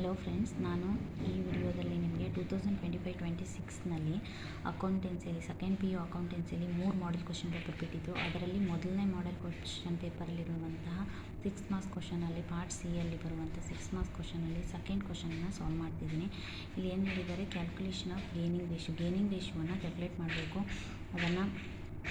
Hello friends, ನಾನು ಈ ವಿಡಿಯೋದಲ್ಲಿ ನಿಮಗೆ 2025-26ನಲ್ಲಿ ಅಕೌಂಟೆನ್ಸಿಯಲ್ಲಿ ಸೆಕೆಂಡ್ PU ಅಕೌಂಟೆನ್ಸಿಯಲ್ಲಿ 3 ಮಾಡೆಲ್ ಕ್ವಶನ್ ಪೇಪರ್ ಬಿಟ್ಟಿದ್ದು, ಅದರಲ್ಲಿ ಮೊದಲನೇ ಮಾಡೆಲ್ ಕ್ವಶನ್ ಪೇಪರಲ್ಲಿರುವಂತಹ 6 ಮಾರ್ಕ್ಸ್ ಕ್ವಶನಲ್ಲಿ ಪಾರ್ಟ್ ಸಿಯಲ್ಲಿ ಬರುವಂಥ 6 ಮಾರ್ಕ್ಸ್ ಕ್ವಶನಲ್ಲಿ ಸೆಕೆಂಡ್ ಕ್ವಶನನ್ನು ಸಾಲ್ವ್ ಮಾಡ್ತಿದ್ದೀನಿ. ಇಲ್ಲಿ ಏನು ಹೇಳಿದ್ದಾರೆ, ಕ್ಯಾಲ್ಕುಲೇಷನ್ ಆಫ್ ಗೇನಿಂಗ್ ರೇಷಿಯೋವನ್ನು ಕ್ಯಾಲ್ಕುಲೇಟ್ ಮಾಡಬೇಕು. ಅದನ್ನು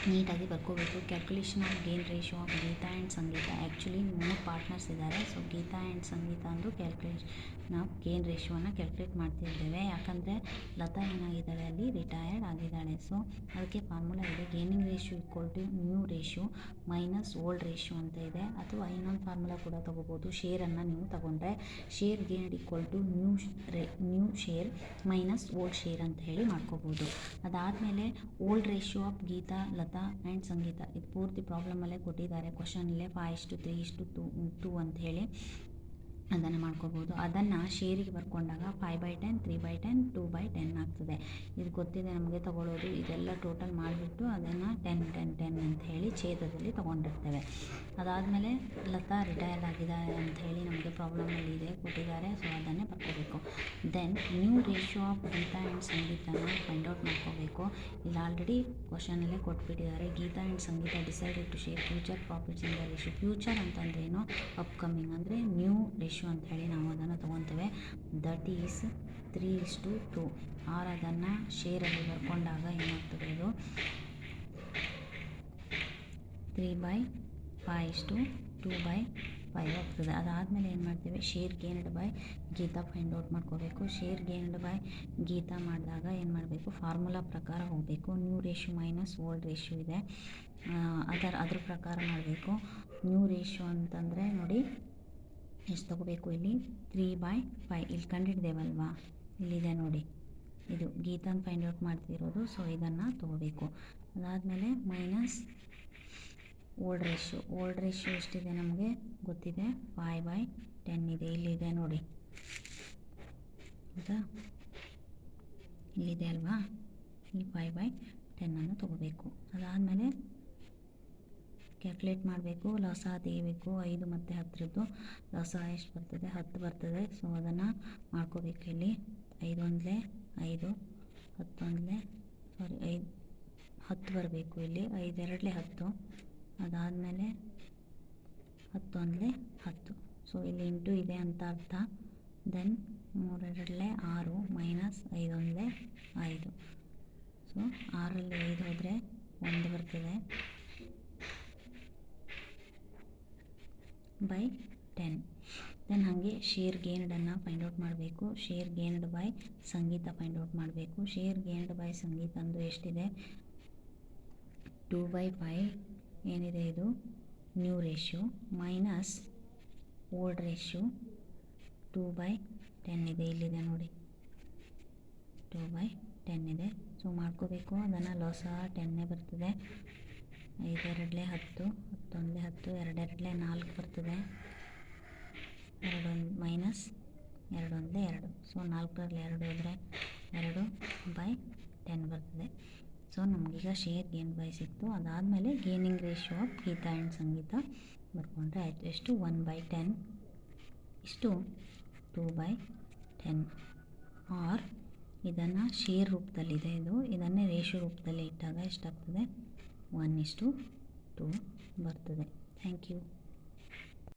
ನೀಟಾಗಿ ಬರ್ಕೋಬೇಕು. Calculation of gain ratio of Geeta and Sangeeta. Actually 3 partners ಇದ್ದಾರೆ. ಸೊ ಗೀತಾ ಆ್ಯಂಡ್ ಸಂಗೀತ ಅಂದು ಕ್ಯಾಲ್ಕುಲೇಷನ್ ಆಫ್ ಗೇನ್ ರೇಷಿಯೋನ ಕ್ಯಾಲ್ಕುಲೇಟ್ ಮಾಡ್ತಿದ್ದೇವೆ. ಯಾಕಂದರೆ ಲತಾ ಏನಾಗಿದ್ದಾಳೆ, ಅಲ್ಲಿ ರಿಟೈರ್ಡ್ ಆಗಿದ್ದಾಳೆ. ಸೊ ಅದಕ್ಕೆ ಫಾರ್ಮುಲಾ ಇದೆ, gaining ratio equal to new ratio minus old ratio ಅಂತ ಇದೆ. ಅಥವಾ ಇನ್ನೊಂದು ಫಾರ್ಮುಲಾ ಕೂಡ ತೊಗೋಬೋದು. ಶೇರನ್ನು ನೀವು ತೊಗೊಂಡ್ರೆ share gained equal to new share minus old share ಅಂತ ಹೇಳಿ ಮಾಡ್ಕೋಬೋದು. ಅದಾದಮೇಲೆ old ratio of Geeta, Latha and Sangeeta, ಇದು ಪೂರ್ತಿ ಪ್ರಾಬ್ಲಮಲ್ಲೇ ಕೊಟ್ಟಿದ್ದಾರೆ. ಕ್ವಶನಲ್ಲೇ 5:3:2 ಅಂತ ಹೇಳಿ ಅದನ್ನು ಮಾಡ್ಕೋಬೋದು. ಅದನ್ನು ಶೇರಿಗೆ ಬರ್ಕೊಂಡಾಗ 5/10, 3/10, 2/10 ಆಗ್ತದೆ. ಇದು ಗೊತ್ತಿದೆ ನಮಗೆ ತಗೊಳ್ಳೋದು. ಇದೆಲ್ಲ ಟೋಟಲ್ ಮಾಡಿಬಿಟ್ಟು ಅದನ್ನು 10 ಅಂತ ಹೇಳಿ ಛೇದದಲ್ಲಿ ತೊಗೊಂಡಿರ್ತೇವೆ. ಅದಾದಮೇಲೆ ಲತಾ ರಿಟೈರ್ಡ್ ಆಗಿದ್ದಾರೆ ಅಂತ ಹೇಳಿ ನಮಗೆ ಪ್ರಾಬ್ಲಮಲ್ಲಿ ಇದೆ ಕೊಟ್ಟಿದ್ದಾರೆ. ಸೊ ಅದನ್ನೇ ಬರ್ಕೋಬೇಕು. Then new ratio of Geeta and ಸಂಗೀತನ ಫೈಂಡ್ ಔಟ್ ಮಾಡ್ಕೋಬೇಕು. ಇಲ್ಲಿ ಆಲ್ರೆಡಿ ಕ್ವಶನಲ್ಲೇ ಕೊಟ್ಬಿಟ್ಟಿದ್ದಾರೆ. Geeta and Sangeeta decided to share future profits in the ratio. Future ಅಂತಂದ್ರೇನು, ಅಪ್ಕಮಿಂಗ್ ಅಂದರೆ ನ್ಯೂ ರೇಷಿಯೋ ಅಂತ ಹೇಳಿ ನಾವು ಅದನ್ನು ತೊಗೊತೇವೆ. That is 3:2. ಅದನ್ನು ಶೇರಲ್ಲಿ ಬರ್ಕೊಂಡಾಗ ಏನಾಗ್ತದೆ, ಅದು 3/5:2/5 ಆಗ್ತದೆ. ಅದಾದಮೇಲೆ ಏನು ಮಾಡ್ತೇವೆ, share gained by Geeta find out ಮಾಡ್ಕೋಬೇಕು. ಶೇರ್ ಗೇನ್ಡ್ ಬೈ ಗೀತಾ ಮಾಡಿದಾಗ ಏನು ಮಾಡಬೇಕು, ಫಾರ್ಮುಲಾ ಪ್ರಕಾರ ಹೋಗಬೇಕು. New ratio minus old ratio ಇದೆ, ಅದ್ರ ಪ್ರಕಾರ ಮಾಡಬೇಕು. ನ್ಯೂ ರೇಷಿಯೋ ಅಂತಂದರೆ ನೋಡಿ ಎಷ್ಟು ತೊಗೋಬೇಕು, ಇಲ್ಲಿ 3/5 ಇಲ್ಲಿ ಕಂಡಿಡ್ದೇವಲ್ವಾ, ಇಲ್ಲಿದೆ ನೋಡಿ, ಇದು ಗೀತಾನ ಫೈಂಡ್ ಔಟ್ ಮಾಡ್ತಿರೋದು. ಸೊ ಇದನ್ನು ತೊಗೋಬೇಕು. ಅದಾದಮೇಲೆ ಮೈನಸ್ ಓಲ್ಡ್ ರೇಷಿಯೋ ಎಷ್ಟಿದೆ ನಮಗೆ ಗೊತ್ತಿದೆ, 5/10 ಇದೆ. ಇಲ್ಲಿದೆ ನೋಡಿ, ಹೌದಾ, ಇಲ್ಲಿದೆ ಅಲ್ವಾ, ಇಲ್ಲಿ 5/10 ತೊಗೋಬೇಕು. ಅದಾದಮೇಲೆ ಕ್ಯಾಲ್ಕುಲೇಟ್ ಮಾಡಬೇಕು, ಲಸ ತೆಗಿಬೇಕು. 5 ಮತ್ತು 10ರದ್ದು ಲಸ ಎಷ್ಟು ಬರ್ತದೆ, 10 ಬರ್ತದೆ. ಸೊ ಅದನ್ನು ಮಾಡ್ಕೋಬೇಕು. ಇಲ್ಲಿ 5 1 5 10 ಬರಬೇಕು. ಇಲ್ಲಿ 5 2 10. ಅದಾದಮೇಲೆ 10 1 10. ಸೊ ಇಲ್ಲಿ ಇಂಟು ಇದೆ ಅಂತ ಅರ್ಥ. Then 3 2 6 minus 5 1 5. ಸೊ 6ರಲ್ಲಿ 5 ಹೋದರೆ 1 ಬರ್ತದೆ ಬೈ 10. ದೆನ್ ಹಾಗೆ ಶೇರ್ ಗೇನ್ಡನ್ನು ಫೈಂಡ್ ಔಟ್ ಮಾಡಬೇಕು. Share gained by Sangeeta find out ಮಾಡಬೇಕು. ಶೇರ್ ಗೇನ್ಡ್ ಬೈ ಸಂಗೀತ ಅಂದು ಎಷ್ಟಿದೆ, 2/5 ಏನಿದೆ, ಇದು new ratio minus old ratio 2/10 ಇದೆ. ಇಲ್ಲಿದೆ ನೋಡಿ, 2/10 ಇದೆ. ಸೊ ಮಾಡ್ಕೋಬೇಕು. ಅದನ್ನು ಲಸ 10 ಬರ್ತದೆ. 5 2 10, 10 1 10, 2 2 4 ಬರ್ತದೆ. 2 ಮೈನಸ್ 2 1 2. ಸೊ 4ರಲ್ಲಿ 2 ಹೋದರೆ 2/10 ಬರ್ತದೆ. ಸೊ ನಮಗೀಗ ಶೇರ್ ಗೇನ್ ಬೈ ಸಿಕ್ತು. ಅದಾದಮೇಲೆ gaining ratio of Geeta and Sangeeta ಬರ್ಕೊಂಡ್ರೆ ಆಯಿತು. ಎಷ್ಟು, 1/10 ಇಷ್ಟು 2/10. ಆರ್ ಇದನ್ನು ಶೇರ್ ರೂಪದಲ್ಲಿದೆ, ಇದನ್ನೇ ರೇಷಿಯೋ ರೂಪದಲ್ಲಿ ಇಟ್ಟಾಗ ಎಷ್ಟಾಗ್ತದೆ, 1:2 ಬರ್ತದೆ. Thank you.